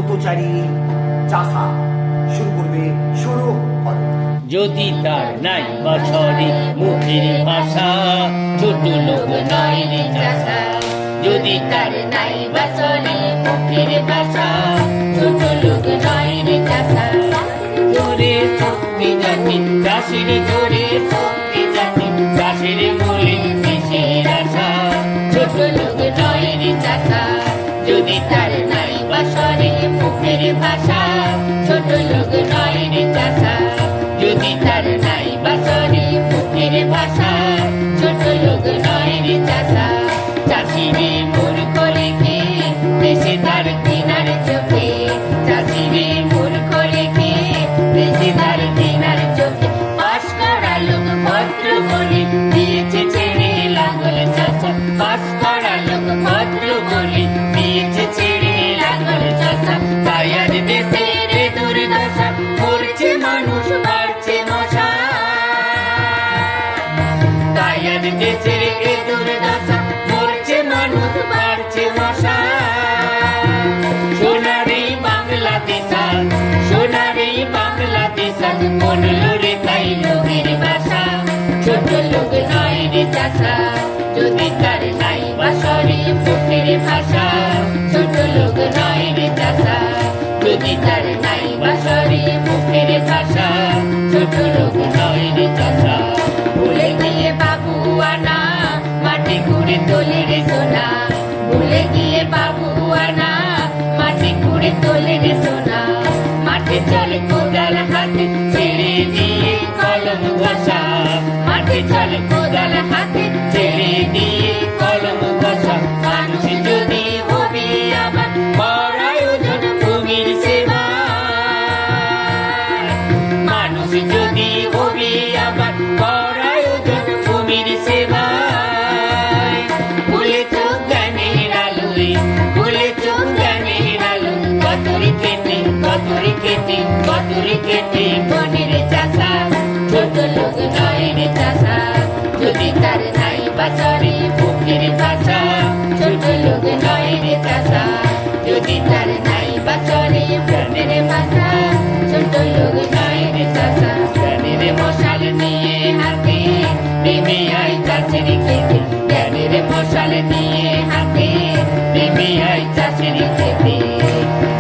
ব্রতচারী চাষা শুরু করবে, শুরু করো। যদি তার নাই বছরে মুখের ভাষা, ছোট লোক নয় রে চাষা। যদি তার নাই বছরে মুখের ভাষা, ছোট লোক নয় রে চাষা। জোরে শক্তি জাতি চাষির, জোরে শক্তি জাতি চাষির মূলে দেশের আশা, ছোট লোক নয় রে চাষা। যদি তার নাই বছরে মুখের ভাষা, ছোট লোক নয় রে চাষা। যদি তার নাই বছরে মুখের ভাষা, ছোট লোক নয় রে চাষা। চাষিরে মূর্খ রেখে দেশে তার কিনার চোখে, চাষিরে মূর্খ রেখে দেশে তার কিনার চোখে। পাশ করা লোক ভদ্র বলে দিয়েছে ছেড়ে লাঙ্গল চাষা, পাশ করা লোক ভদ্র বলে দিয়েছে ছেড়ে লাঙ্গল চাষা। তাই আজ দেশের দুর্দশা, মরছে মানুষ বাড়ছে মশা। তাই আজ দেশের দুর্দশা, মরছে মানুষ বাড়ছে মশা। সোনারে বাংলাদেশ, সোনারে বাংলাদেশ বললো রে তাই লোকের ভাষা, ছোট লোক নয় রে চাষা। যদি তার নাই বছরে মুখের ভাষা, ছোট লোক নয় রে চাষা। যদি তার নাই বছরে মুখের ভাষা, ছোট লোক নয় রে চাষা। ভুলে গিয়ে বাবু আনা মাটি কুড়ে তোলে রে সোনা, ভুলে গিয়ে বাবু আনা মাটি কুড়ে তোলে রে সোনা। মাঠে চলে কোদাল হাতে ছেড়ে দিয়ে কলম ঘষা, মাঠে চলে কোদাল হাতে ছেড়ে দিয়ে কলম ঘষা। মানুষ যদি হবি আবার করায় ওজন ভূমির সেবা, মানুষ যদি হবি আবার করায় ওজন ভূমির সেবা। ভুলে চোখ জ্ঞানের আলোয়, ভুলে চোখ জ্ঞানের আলো, কতরি কেটে কতরি কেটে কতরি কেটে বনের চাষা, ছোট লোক নয় রে চাষা। যদি তার নাই বছরে মুখের ভাষা, ছোট লোক নয় রে চাষা। যদি তার নাই বছরে প্রাণের ভাষা, ছোট লোক নয় রে চাষা। প্রাণের মশাল নিয়ে হাতে নেমে আয় চাষের খেতে, জ্ঞানের মশাল নিয়ে হাতে নেমে আয় চাষের খেতে।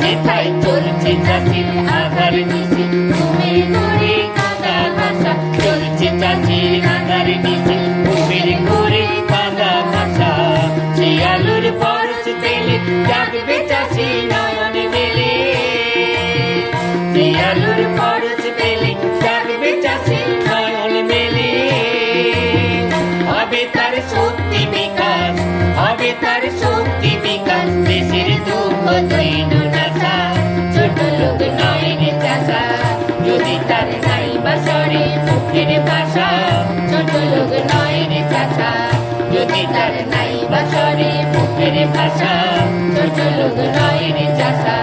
যেথায় চলছে চাষির আধার নিশে, ঘুমের ঘরে কাঁদা ভাষা, চলছে চাষির আধার নিশে, ঘুমের ঘরে কাঁদা ভাষা। সে আলুর পরশ তেলে জাগবে চাষি নয়ন মেলে, সে আলুর পরশ তেলে জাগবে চাষি নয়ন মেলে। হবে তার শক্তি বিকাশ, হবে তার শক্তি বিকাশ, দেশের দুঃখ দৈন নাশা, ছোট লোক নয় রে চাষা। যদি তার নাই বছরে মুখের ভাষা, ছোট লোক নয় রে চাষা। যদি তার নাই বছরে মুখের ভাষা, ছোট লোক নয় রে চাষা।